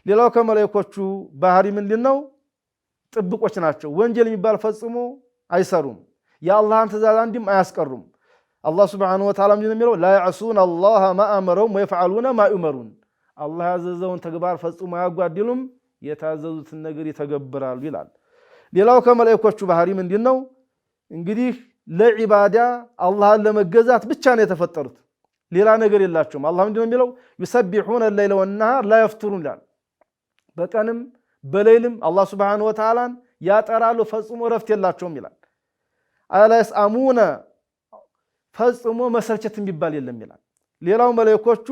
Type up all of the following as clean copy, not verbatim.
ሌላው ከመላእክቶቹ ባህሪ ምንድነው ጥብቆች ናቸው ወንጀል የሚባል ፈጽሞ አይሰሩም የአላህን ትእዛዝ አንድም አያስቀሩም አላህ Subhanahu Wa Ta'ala ምንድነው የሚለው لا يعصون الله ما أمرهم ويفعلون ما يؤمرون አላህ ያዘዘውን ተግባር ፈጽሞ ያጓድሉም የታዘዙትን ነገር ይተገብራሉ ይላል ሌላው ከመላእክቶቹ ባህሪ ምንድነው እንግዲህ ለዒባዳ አላህን ለመገዛት ብቻ ነው የተፈጠሩት ሌላ ነገር የላቸውም አላህ ምንድነው የሚለው يسبحون الليل والنهار لا يفترون ይላል በቀንም በሌሊትም አላህ Subhanahu Wa Ta'ala ያጠራሉ ፈጽሞ ረፍት የላቸውም ይላል አላስ አሙና ፈጽሞ መሰልቸት የሚባል የለም ይላል ሌላው መላእክቶቹ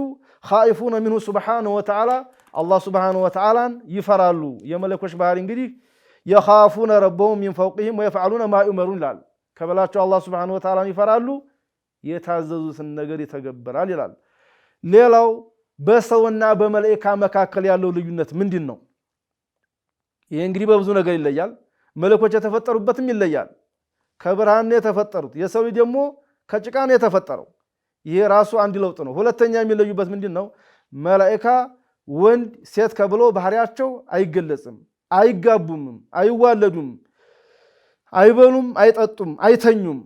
خائفون منه سبحانه وتعالى الله سبحانه وتعالى ይፈራሉ የመላእክቶች ባህሪ እንግዲህ يخافون ربهم من فوقهم ويفعلون ما يؤمرون ይላል ከበላቸው አላህ Subhanahu Wa Ta'ala ይፈራሉ የታዘዙትን ነገር ይተገብራል ይላል ሌላው በሰውና በመላእክት መካከል ያለው ልዩነት ምንድነው ይሄ እንግዲህ በብዙ ነገር ይለያል መላእክቶች የተፈጠሩበትም ይለያል ከብርሃን የተፈጠሩት የሰው ልጅ ደግሞ ከጭቃ ነው የተፈጠረው ይሄ ራሱ አንድ ለውጥ ነው ሁለተኛ የሚለዩበት ምንድነው መላእክታ ወንድ ሴት ከብሎ ባህሪያቸው አይገለጽም አይጋቡም አይዋለዱም አይበሉም አይጠጡም አይተኙም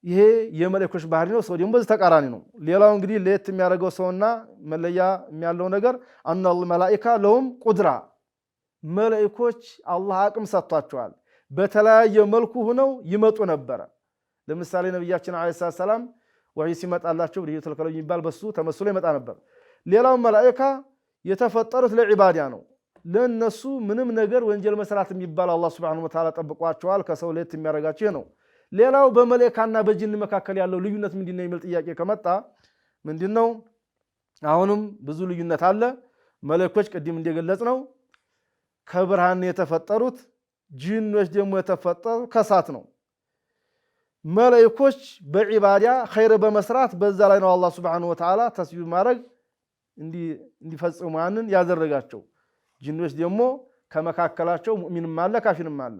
ይሄ የመላእክቶች ባህሪ ነው ሰው ደግሞ በዚህ ተቃራኒ ነው ሌላው እንግዲህ ለየት የሚያደርገው ሰውና መለያ የሚያለው ነገር አነል መላእክታ ለሁም ቁድራ መላእክቶች አላህ አቅም ሰጥቷቸዋል በተለያየ መልኩ ሆነው ይመጡ ነበር ለምሳሌ ነብያችን አለይሂ ሰላም ወህይ ሲመጣላቸው ወደ ተልከለው የሚባል በሱ ተመስሎ ይመጣ ነበር ሌላው መላእክታ የተፈጠሩት ለዒባዳ ነው ለነሱ ምንም ነገር ወንጀል መስራት የሚባል አላህ Subhanahu Wa Ta'ala ጠብቋቸዋል ከሰው ለየት የሚያረጋቸው ነው ሌላው በመላእክታና በጅን መካከል ያለው ልዩነት ምንድነው የሚል ጥያቄ ከመጣ ምንድነው አሁንም ብዙ ልዩነት አለ መላእክቶች ቅድም እንደገለጽ ነው ከብርሃን የተፈጠሩት ጂኖች ደግሞ የተፈጠሩ ከሳት ነው መላእክቶች በዒባዳ ኸይር በመስራት በዛ ላይ ነው አላህ Subhanahu Wa Ta'ala ተስቢህ ማድረግ እንዲፈጽሙ ያንን ያደረጋቸው ጂኖች ደግሞ ከመካከላቸው ሙእሚንም አለ ካፊርም አለ